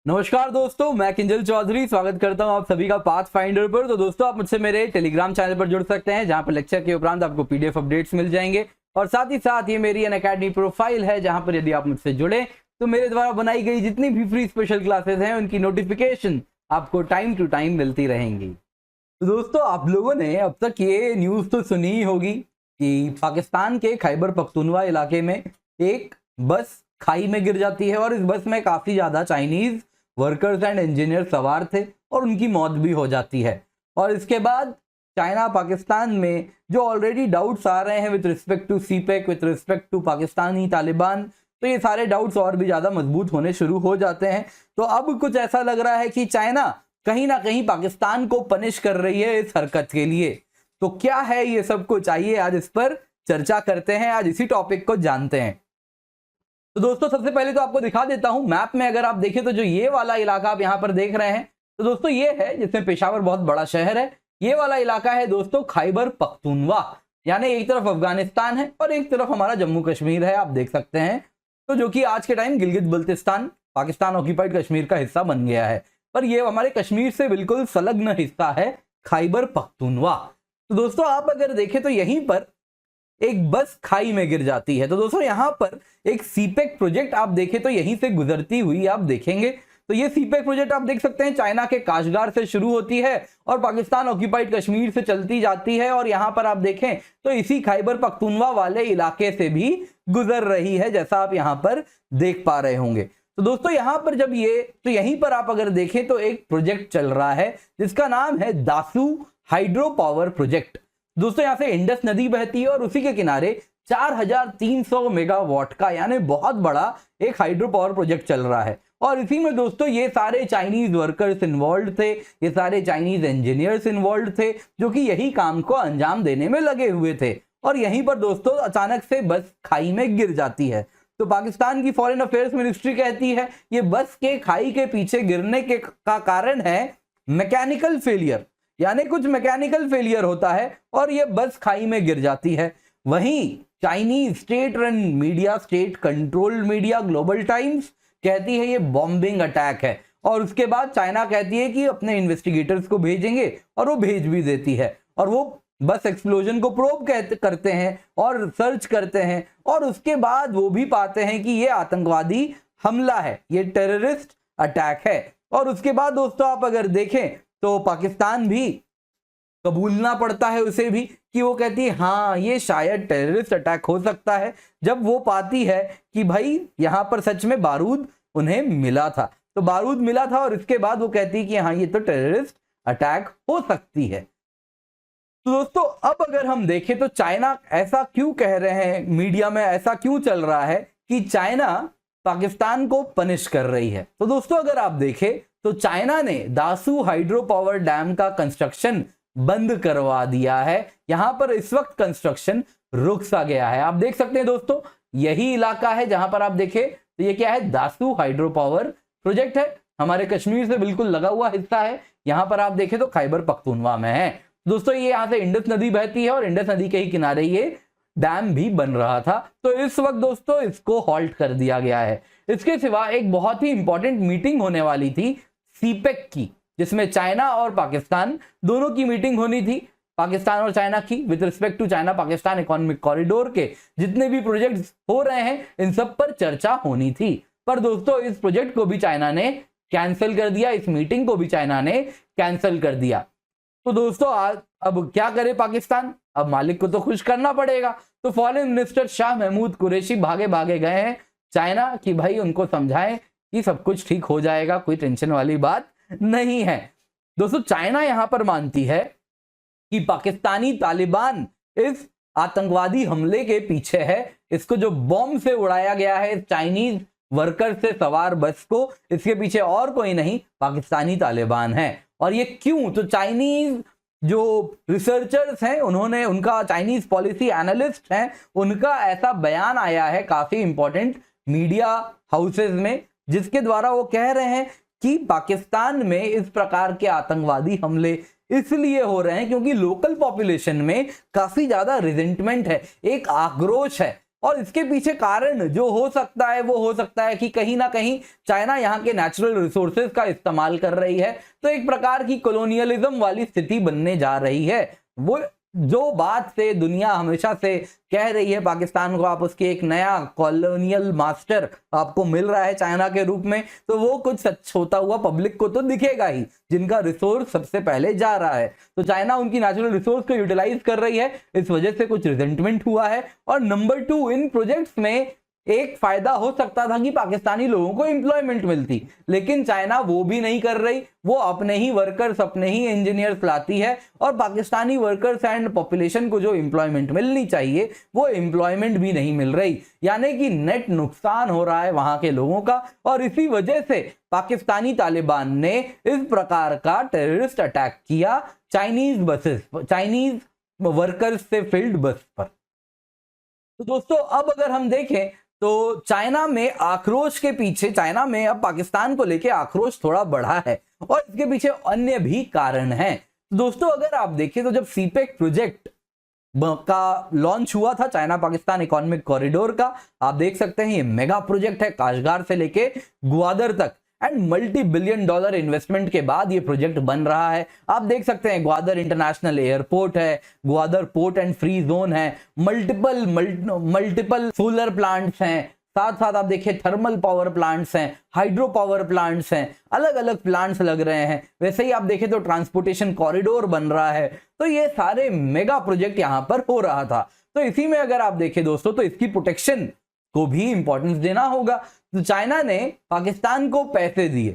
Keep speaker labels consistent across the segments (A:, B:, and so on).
A: नमस्कार दोस्तों, मैं किंजल चौधरी स्वागत करता हूं आप सभी का पाथ फाइंडर पर। तो दोस्तों, आप मुझसे मेरे टेलीग्राम चैनल पर जुड़ सकते हैं, जहां पर लेक्चर के उपरांत आपको पीडीएफ अपडेट्स मिल जाएंगे। और साथ ही साथ ये मेरी अनअकैडमी प्रोफाइल है, जहां पर यदि आप मुझसे जुड़े तो मेरे द्वारा बनाई गई जितनी भी फ्री स्पेशल क्लासेस हैं उनकी नोटिफिकेशन आपको टाइम टू टाइम मिलती रहेंगी। तो दोस्तों, आप लोगों ने अब तक ये न्यूज़ तो सुनी ही होगी कि पाकिस्तान के खैबर पख्तूनवा इलाके में एक बस खाई में गिर जाती है और इस बस में काफ़ी ज़्यादा चाइनीज़ वर्कर्स एंड इंजीनियर सवार थे और उनकी मौत भी हो जाती है। और इसके बाद चाइना पाकिस्तान में जो ऑलरेडी डाउट्स आ रहे हैं with respect to CPEC, with respect to Pakistani Taliban, तो ये सारे डाउट्स और भी ज़्यादा मजबूत होने शुरू हो जाते हैं। तो अब कुछ ऐसा लग रहा है कि चाइना कहीं ना कहीं पाकिस्तान को पनिश कर रही है इस हरकत के लिए। तो क्या है ये सब कुछ, आइए आज इस पर चर्चा करते हैं, आज इसी टॉपिक को जानते हैं। तो दोस्तों, सबसे पहले तो आपको दिखा देता हूं मैप में। अगर आप देखें तो जो ये वाला इलाका आप यहां पर देख रहे हैं, तो दोस्तों ये है जिसमें पेशावर बहुत बड़ा शहर है। ये वाला इलाका है दोस्तों खैबर पख्तूनवा, यानी एक तरफ अफगानिस्तान है और एक तरफ हमारा जम्मू कश्मीर है, आप देख सकते हैं। तो जो कि आज के टाइम गिलगित बल्तिस्तान पाकिस्तान ऑक्यूपाइड कश्मीर का हिस्सा बन गया है, पर ये हमारे कश्मीर से बिल्कुल संलग्न हिस्सा है खैबर पख्तूनवा। तो दोस्तों, आप अगर देखें तो यहीं पर एक बस खाई में गिर जाती है। तो दोस्तों, यहां पर एक सीपेक प्रोजेक्ट आप देखें तो यहीं से गुजरती हुई आप देखेंगे। तो ये सीपेक प्रोजेक्ट आप देख सकते हैं चाइना के काशगार से शुरू होती है और पाकिस्तान ऑक्यूपाइड कश्मीर से चलती जाती है, और यहां पर आप देखें तो इसी खैबर पख्तूनवा वाले इलाके से भी गुजर रही है, जैसा आप यहां पर देख पा रहे होंगे। तो दोस्तों, यहां पर जब तो यहीं पर आप अगर देखें तो एक प्रोजेक्ट चल रहा है जिसका नाम है दासू हाइड्रो पावर प्रोजेक्ट। दोस्तों, यहां से इंडस नदी बहती है और उसी के किनारे 4300 मेगावाट का यानी बहुत बड़ा एक हाइड्रो पावर प्रोजेक्ट चल रहा है। और इसी में दोस्तों ये सारे चाइनीज वर्कर्स इन्वॉल्व थे, ये सारे चाइनीज इंजीनियर्स इन्वॉल्व थे, जो कि यही काम को अंजाम देने में लगे हुए थे। और यहीं पर दोस्तों अचानक से बस खाई में गिर जाती है। तो पाकिस्तान की फॉरेन अफेयर्स मिनिस्ट्री कहती है ये बस के खाई के पीछे गिरने का कारण है मैकेनिकल फेलियर, यानी कुछ मैकेनिकल फेलियर होता है और ये बस खाई में गिर जाती है। वहीं Chinese state run media, state controlled media global times कहती है ये बॉम्बिंग अटैक है, और उसके बाद चाइना कहती है कि अपने इन्वेस्टिगेटर्स को भेजेंगे, और वो भेज भी देती है। और वो बस एक्सप्लोजन को प्रोब करते हैं और सर्च करते हैं, और उसके बाद वो भी पाते हैं कि ये आतंकवादी हमला है, ये टेररिस्ट अटैक है। और उसके बाद दोस्तों आप अगर देखें तो पाकिस्तान भी कबूलना पड़ता है उसे भी कि वो कहती है हाँ ये शायद टेररिस्ट अटैक हो सकता है, जब वो पाती है कि भाई यहां पर सच में बारूद उन्हें मिला था। तो बारूद मिला था और इसके बाद वो कहती है कि हाँ ये तो टेररिस्ट अटैक हो सकती है। तो दोस्तों, अब अगर हम देखें तो चाइना ऐसा क्यों कह रहे हैं, मीडिया में ऐसा क्यों चल रहा है कि चाइना पाकिस्तान को पनिश कर रही है। तो दोस्तों, अगर आप देखें तो चाइना ने दासू हाइड्रो पावर डैम का कंस्ट्रक्शन बंद करवा दिया है। यहां पर इस वक्त कंस्ट्रक्शन रुक सा गया है, आप देख सकते हैं दोस्तों, यही इलाका है जहां पर आप देखें तो ये क्या है, दासू हाइड्रो पावर प्रोजेक्ट है, हमारे कश्मीर से बिल्कुल लगा हुआ हिस्सा है। यहां पर आप देखें तो खैबर पख्तूनवा में है। दोस्तों, ये यहां से इंडस नदी बहती है और इंडस नदी के ही किनारे ये डैम भी बन रहा था। तो इस वक्त दोस्तों इसको हॉल्ट कर दिया गया है। इसके सिवा एक बहुत ही इंपॉर्टेंट मीटिंग होने वाली थी सीपेक की, जिसमें चाइना और पाकिस्तान दोनों की मीटिंग होनी थी। पाकिस्तान और चाइना की with respect to China Pakistan economic corridor के जितने भी प्रोजेक्ट्स हो रहे हैं इन सब पर चर्चा होनी थी। पर दोस्तों, इस प्रोजेक्ट को भी चाइना ने कैंसिल कर दिया, इस मीटिंग को भी चाइना ने कैंसिल कर दिया। तो दोस्तों, आज अब क्या करे पाकिस्तान, अब मालिक को तो खुश करना पड़ेगा। तो फॉरेन मिनिस्टर शाह महमूद कुरैशी भागे भागे गए हैं चाइना कि भाई उनको समझाएं कि सब कुछ ठीक हो जाएगा, कोई टेंशन वाली बात नहीं है। दोस्तों, चाइना यहां पर मानती है कि पाकिस्तानी तालिबान इस आतंकवादी हमले के पीछे है। इसको जो बॉम्ब से उड़ाया गया है चाइनीज वर्कर से सवार बस को, इसके पीछे और कोई नहीं पाकिस्तानी तालिबान है। और ये क्यों, तो चाइनीज जो रिसर्चर्स हैं उन्होंने, उनका चाइनीज पॉलिसी एनालिस्ट हैं, उनका ऐसा बयान आया है काफी इंपॉर्टेंट मीडिया हाउसेस में, जिसके द्वारा वो कह रहे हैं कि पाकिस्तान में इस प्रकार के आतंकवादी हमले इसलिए हो रहे हैं क्योंकि लोकल पॉपुलेशन में काफी ज्यादा रिजेंटमेंट है, एक आक्रोश है और इसके पीछे कारण जो हो सकता है वो हो सकता है कि कहीं ना कहीं चाइना यहाँ के नेचुरल रिसोर्सेज का इस्तेमाल कर रही है, तो एक प्रकार की कॉलोनियलिज्म वाली स्थिति बनने जा रही है। वो जो बात से दुनिया हमेशा से कह रही है पाकिस्तान को, आप उसके एक नया कॉलोनियल मास्टर आपको मिल रहा है चाइना के रूप में, तो वो कुछ सच होता हुआ पब्लिक को तो दिखेगा ही, जिनका रिसोर्स सबसे पहले जा रहा है। तो चाइना उनकी नेचुरल रिसोर्स को यूटिलाइज कर रही है, इस वजह से कुछ रिजेंटमेंट हुआ है। और नंबर 2, इन प्रोजेक्ट्स में एक फायदा हो सकता था कि पाकिस्तानी लोगों को एम्प्लॉयमेंट मिलती, लेकिन चाइना वो भी नहीं कर रही। वो अपने ही वर्कर्स, अपने ही इंजीनियर्स लाती है और पाकिस्तानी वर्कर्स एंड पॉपुलेशन को जो एम्प्लॉयमेंट मिलनी चाहिए वो एम्प्लॉयमेंट भी नहीं मिल रही, यानी कि नेट नुकसान हो रहा है वहां के लोगों का। और इसी वजह से पाकिस्तानी तालिबान ने इस प्रकार का टेररिस्ट अटैक किया चाइनीज बसेस, चाइनीज वर्कर्स से फिल्ड बस पर। तो दोस्तों अब अगर हम देखें तो चाइना में आक्रोश के पीछे, चाइना में अब पाकिस्तान को लेके आक्रोश थोड़ा बढ़ा है और इसके पीछे अन्य भी कारण हैं। दोस्तों अगर आप देखें तो जब सीपेक प्रोजेक्ट का लॉन्च हुआ था, चाइना पाकिस्तान इकोनॉमिक कॉरिडोर का, आप देख सकते हैं ये मेगा प्रोजेक्ट है, काशगार से लेके ग्वादर तक, and multi billion dollar investment के बाद ये प्रोजेक्ट बन रहा है। आप देख सकते हैं ग्वादर इंटरनेशनल एयरपोर्ट है, Gwadar port and free zone है, मल्टीपल सोलर प्लांट्स हैं, साथ साथ आप देखिए थर्मल पावर प्लांट्स हैं, हाइड्रो पावर प्लांट्स हैं, अलग अलग प्लांट्स लग रहे हैं। वैसे ही आप देखें तो ट्रांसपोर्टेशन कॉरिडोर बन रहा है। तो ये सारे मेगा प्रोजेक्ट यहां पर हो रहा था। तो इसी में अगर आप देखें दोस्तों तो इसकी प्रोटेक्शन को भी इंपॉर्टेंस देना होगा। तो चाइना ने पाकिस्तान को पैसे दिए,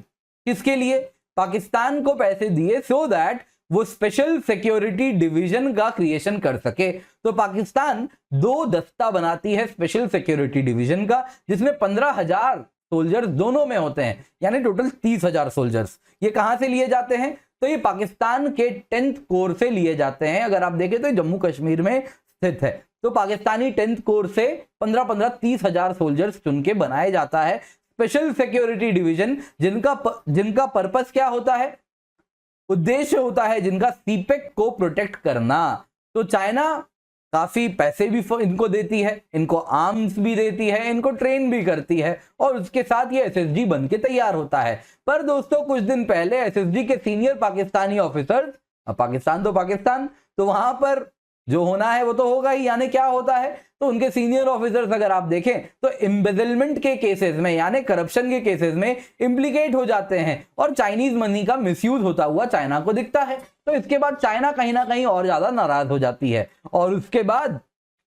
A: किसके लिए? पाकिस्तान को पैसे दिए सो दैट वो स्पेशल सिक्योरिटी डिवीजन का क्रिएशन कर सके। तो पाकिस्तान 2 दस्ता बनाती है स्पेशल सिक्योरिटी डिवीजन का, जिसमें 15,000 सोल्जर्स दोनों में होते हैं, यानी टोटल 30,000 सोल्जर्स। ये कहां से लिए जाते हैं? तो ये पाकिस्तान के 10th कोर से लिए जाते हैं। अगर आप देखें तो जम्मू कश्मीर में स्थित है। तो पाकिस्तानी 10th कोर से 15-15 30,000 सोल्जर्स चुन के बनाया जाता है स्पेशल सिक्योरिटी डिवीजन, जिनका पर्पस क्या होता है? उद्देश्य होता है जिनका सीपेक को प्रोटेक्ट करना। तो चाइना काफी पैसे भी इनको देती है, इनको आर्म्स भी देती है, इनको ट्रेन भी करती है और उसके साथ ये एसएसजी बन के तैयार होता है। पर दोस्तों कुछ दिन पहले एसएसजी के सीनियर पाकिस्तानी ऑफिसर्स, पाकिस्तान तो पाकिस्तान, तो वहां पर जो होना है वो तो होगा ही, यानी क्या होता है? तो उनके सीनियर ऑफिसर्स अगर आप देखें तो एम्बेजलमेंट के केसेस में, यानी करप्शन के केसेस में इम्प्लीकेट हो जाते हैं और चाइनीज मनी का मिसयूज होता हुआ चाइना को दिखता है। तो इसके बाद चाइना कहीं ना कहीं और ज्यादा नाराज हो जाती है और उसके बाद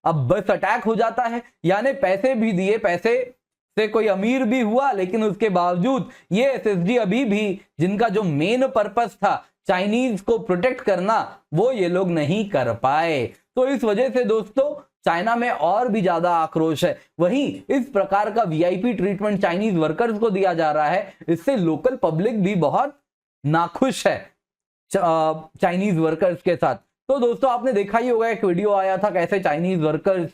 A: अब बस अटैक हो जाता है, यानी पैसे भी दिए, पैसे से कोई अमीर भी हुआ, लेकिन उसके बावजूद ये एसएसजी अभी भी जिनका जो मेन पर्पस था चाइनीज को प्रोटेक्ट करना, वो ये लोग नहीं कर पाए। तो इस वजह से दोस्तों चाइना में और भी ज्यादा आक्रोश है। वहीं इस प्रकार का वीआईपी ट्रीटमेंट चाइनीज वर्कर्स को दिया जा रहा है, इससे लोकल पब्लिक भी बहुत नाखुश है चाइनीज वर्कर्स के साथ। तो दोस्तों आपने देखा ही होगा, एक वीडियो आया था कैसे चाइनीज वर्कर्स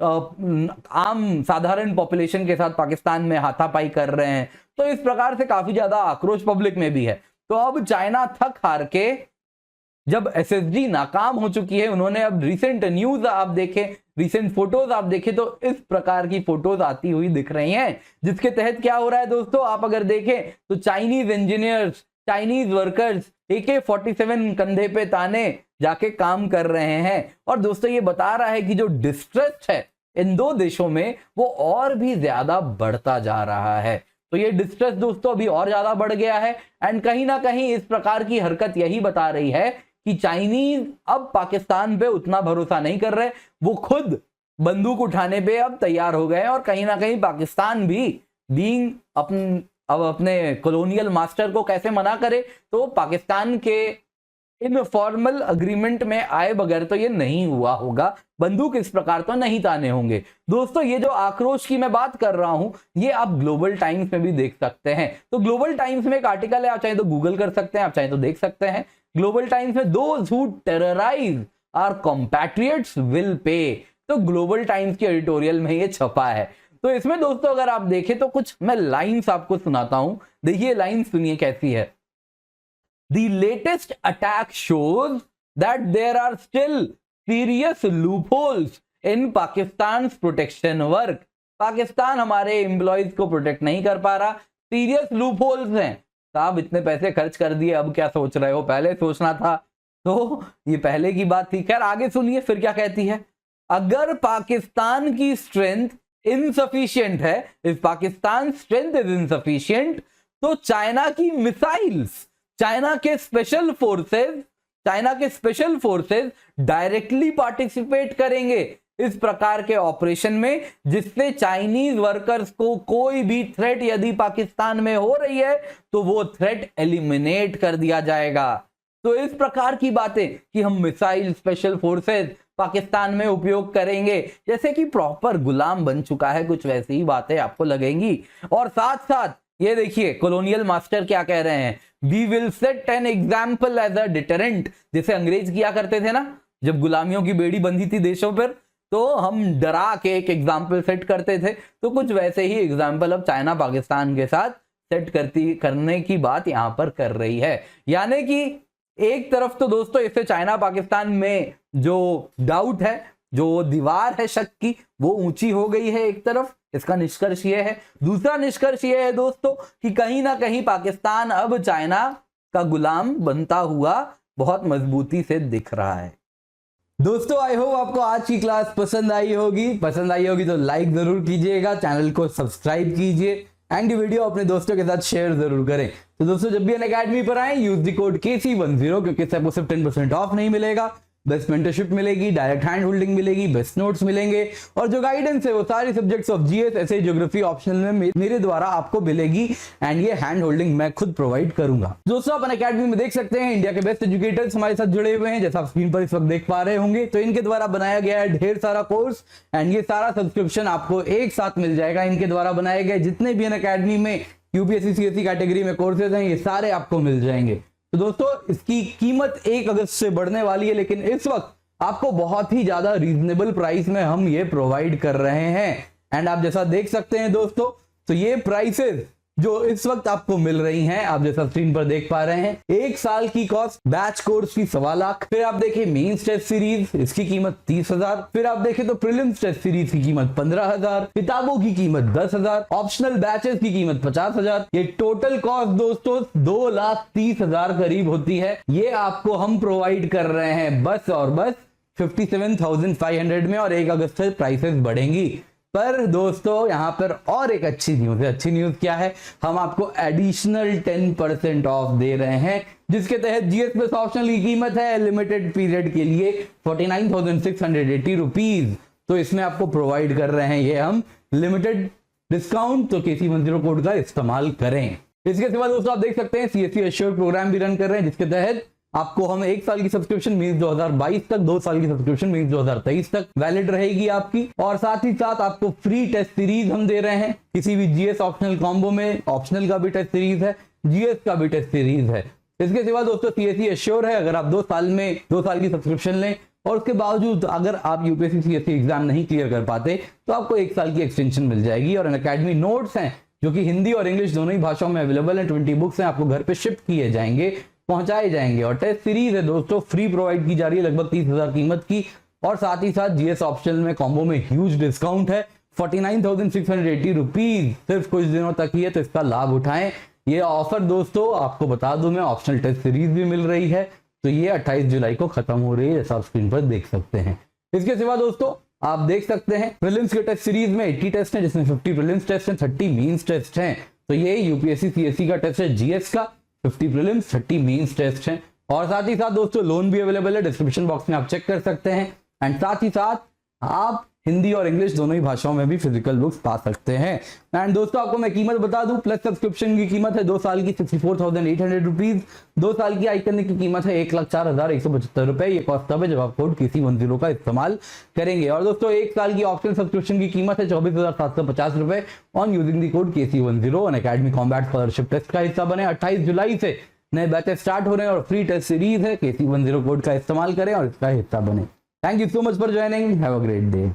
A: आम साधारण पॉपुलेशन के साथ पाकिस्तान में हाथापाई कर रहे हैं। तो इस प्रकार से काफी ज्यादा आक्रोश पब्लिक में भी है। तो अब चाइना थक हार के, जब एसएसजी नाकाम हो चुकी है, उन्होंने अब रिसेंट न्यूज आप देखें, रिसेंट फोटोज आप देखें तो इस प्रकार की फोटोज आती हुई दिख रही हैं, जिसके तहत क्या हो रहा है दोस्तों, आप अगर देखें तो Chinese engineers, Chinese workers AK-47 कंधे पे ताने जाके काम कर रहे हैं। और दोस्तों ये बता रहा है कि जो डिस्ट्रेस है इन 2 देशों में वो और भी ज्यादा बढ़ता जा रहा है। तो ये डिस्ट्रेस दोस्तों अभी और ज्यादा बढ़ गया है एंड कहीं ना कहीं इस प्रकार की हरकत यही बता रही है कि चाइनीज अब पाकिस्तान पे उतना भरोसा नहीं कर रहे, वो खुद बंदूक उठाने पे अब तैयार हो गए और कहीं ना कहीं पाकिस्तान भी बीइंग अब अपने कॉलोनियल मास्टर को कैसे मना करे, तो पाकिस्तान के इनफॉर्मल अग्रीमेंट में आए बगैर तो ये नहीं हुआ होगा, बंदूक इस प्रकार तो नहीं ताने होंगे। दोस्तों ये जो आक्रोश की मैं बात कर रहा हूं ये आप ग्लोबल टाइम्स में भी देख सकते हैं। तो ग्लोबल टाइम्स में एक आर्टिकल है, आप चाहे तो गूगल कर सकते हैं, आप चाहे तो देख सकते हैं। ग्लोबल टाइम्स में those who terrorise our compatriots will pay, तो ग्लोबल टाइम्स के एडिटोरियल में ये छपा है। तो इसमें दोस्तों अगर आप देखें तो कुछ मैं लाइन्स आपको सुनाता हूं, देखिए लाइन सुनिए कैसी है। The latest attack shows that there are still serious loopholes in Pakistan protection work. Pakistan हमारे एम्प्लॉयज को प्रोटेक्ट नहीं कर पा रहा, सीरियस लूप होल्स हैं। साहब इतने पैसे खर्च कर दिए, अब क्या सोच रहे हो, पहले सोचना था। तो ये पहले की बात थी। खैर आगे सुनिए फिर क्या कहती है। अगर पाकिस्तान की स्ट्रेंथ इनसफिशिएंट है, if Pakistan strength is insufficient, तो चाइना की मिसाइल्स, चाइना के स्पेशल फोर्सेस डायरेक्टली पार्टिसिपेट करेंगे इस प्रकार के ऑपरेशन में, जिससे चाइनीज वर्कर्स को कोई भी थ्रेट यदि पाकिस्तान में हो रही है तो वो थ्रेट एलिमिनेट कर दिया जाएगा। तो इस प्रकार की बातें कि हम मिसाइल स्पेशल फोर्सेस पाकिस्तान में उपयोग करेंगे, जैसे कि प्रॉपर गुलाम बन चुका है, कुछ वैसी ही बातें आपको लगेंगी। और साथ साथ ये देखिए कॉलोनियल मास्टर क्या कह रहे हैं, we will set an example as a deterrent. जैसे अंग्रेज किया करते थे ना, जब गुलामियों की बेड़ी बंधी थी देशों पर, तो हम डरा के एक एग्जाम्पल सेट करते थे। तो कुछ वैसे ही एग्जाम्पल अब चाइना पाकिस्तान के साथ सेट करने की बात यहां पर कर रही है। यानी कि एक तरफ तो दोस्तों इससे चाइना पाकिस्तान में जो डाउट है, जो दीवार है शक की, वो ऊंची हो गई है एक तरफ, इसका निष्कर्ष ये है। दूसरा निष्कर्ष ये है दोस्तों कि कहीं ना कहीं पाकिस्तान अब चाइना का गुलाम बनता हुआ बहुत मजबूती से दिख रहा है। दोस्तों आई होप आपको आज की क्लास पसंद आई होगी तो लाइक जरूर कीजिएगा, चैनल को सब्सक्राइब कीजिए एंड वीडियो अपने दोस्तों के साथ शेयर जरूर करें। तो दोस्तों जब भी अनअकैडमी पर आए यूज द कोड KC10, क्योंकि इससे आपको सिर्फ 10% ऑफ नहीं मिलेगा, बेस्ट मेंटरशिप मिलेगी, डायरेक्ट हैंड होल्डिंग मिलेगी, बेस्ट नोट्स मिलेंगे और जो गाइडेंस है वो सारी subjects of GS, essay, geography optional में मेरे द्वारा आपको मिलेगी एंड ये हैंड होल्डिंग मैं खुद प्रोवाइड करूंगा। दोस्तों आप अनअकैडमी में देख सकते हैं इंडिया के बेस्ट एजुकेटर्स हमारे साथ जुड़े हुए हैं, जैसा आप स्क्रीन पर इस वक्त देख पा रहे होंगे। तो इनके द्वारा बनाया गया है ढेर सारा कोर्स एंड ये सारा सब्सक्रिप्शन आपको एक साथ मिल जाएगा। इनके द्वारा बनाए गए जितने भी अनअकैडमी में यूपीएससी सीएससी कैटेगरी में कोर्सेज हैं, ये सारे आपको मिल जाएंगे। तो दोस्तों इसकी कीमत 1 अगस्त से बढ़ने वाली है, लेकिन इस वक्त आपको बहुत ही ज्यादा रीजनेबल प्राइस में हम ये प्रोवाइड कर रहे हैं। एंड आप जैसा देख सकते हैं दोस्तों, तो ये प्राइसेस जो इस वक्त आपको मिल रही हैं, आप जैसा स्क्रीन पर देख पा रहे हैं, 1 साल की कॉस्ट बैच कोर्स की 1.25 लाख, फिर आप देखें मेंस टेस्ट सीरीज, इसकी कीमत 30,000, फिर आप देखें तो प्रीलिम्स टेस्ट सीरीज की कीमत 15,000, किताबों की कीमत 10,000, ऑप्शनल बैचेस की कीमत 50,000। ये टोटल कॉस्ट दोस्तों 2,30,000 करीब होती है। ये आपको हम प्रोवाइड कर रहे हैं बस और बस 57,500 में, और 1 अगस्त से प्राइसेस बढ़ेंगी। पर दोस्तों यहां पर और एक अच्छी न्यूज है। अच्छी न्यूज क्या है, हम आपको एडिशनल 10% ऑफ दे रहे हैं, जिसके तहत जीएस प्लस ऑप्शनल की कीमत है लिमिटेड पीरियड के लिए 49,680 रुपीज। तो इसमें आपको प्रोवाइड कर रहे हैं ये हम लिमिटेड डिस्काउंट, तो KC10 कोड का इस्तेमाल करें। इसके सिवा दोस्तों आप देख सकते हैं CSC एश्योर्ड प्रोग्राम भी रन कर रहे हैं, जिसके तहत आपको हम 1 साल की सब्सक्रिप्शन मींस 2022 तक, 2 साल की सब्सक्रिप्शन मींस 2023 तक वैलिड रहेगी आपकी, और साथ ही साथ आपको फ्री टेस्ट सीरीज हम दे रहे हैं किसी भी जीएस ऑप्शनल कॉम्बो में। ऑप्शनल का भी टेस्ट सीरीज है, जीएस का भी टेस्ट सीरीज है। इसके सिवा दोस्तों CSC एश्योर है, अगर आप 2 साल की सब्सक्रिप्शन लें और उसके बावजूद अगर आप यूपीएससी सीएससी एग्जाम नहीं क्लियर कर पाते तो आपको 1 साल की एक्सटेंशन मिल जाएगी। और अनअकैडमी नोट्स हैं जो कि हिंदी और इंग्लिश दोनों ही भाषाओं में अवेलेबल है, 20 बुक्स हैं, आपको घर पे शिफ्ट किए जाएंगे, पहुंचाए जाएंगे। और टेस्ट सीरीज है दोस्तों फ्री प्रोवाइड की जा रही है, लगभग 30,000 कीमत की, और साथ ही साथ जीएस ऑप्शनल में कॉम्बो में ह्यूज डिस्काउंट है 49,680 रुपीज, सिर्फ कुछ दिनों तक ही है, तो इसका लाभ उठाएं। ये ऑफर दोस्तों आपको बता दूं मैं, ऑप्शनल टेस्ट सीरीज भी मिल रही है, तो ये 28 जुलाई को खत्म हो रही है, जैसा आप स्क्रीन पर देख सकते हैं। इसके सिवा दोस्तों आप देख सकते हैं प्रीलिम्स के टेस्ट सीरीज में 80 टेस्ट हैं, जिसमें 50 प्रीलिम्स टेस्ट हैं, 30 मेंस टेस्ट हैं। तो ये यूपीएससी सीएससी का टेस्ट है जीएस का, 50 प्रीलिम्स 30 मेंस टेस्ट हैं। और साथ ही साथ दोस्तों लोन भी अवेलेबल है, डिस्क्रिप्शन बॉक्स में आप चेक कर सकते हैं। एंड साथ ही साथ आप हिंदी और इंग्लिश दोनों ही भाषाओं में भी फिजिकल बुक्स पा सकते हैं। एंड दोस्तों आपको मैं कीमत बता दूं, प्लस सब्सक्रिप्शन की कीमत है 2 साल की 64,800 रुपीज, 2 साल की आइकन की कीमत है 1,04,175 रुपए। ये कॉस्ट तब है जब आप कोड KC10 का इस्तेमाल करेंगे। और दोस्तों 1 साल की ऑप्शनल सब्सक्रिप्शन की कीमत है 24,750 रुपए on using the code KC10। Unacademy combat scholarship test का हिस्सा बने। 28 जुलाई से नए बैचेस स्टार्ट हो रहे हैं और फ्री टेस्ट सीरीज है, KC10 कोड का इस्तेमाल करें और इसका हिस्सा बने। Thank you so much for joining, have a great day.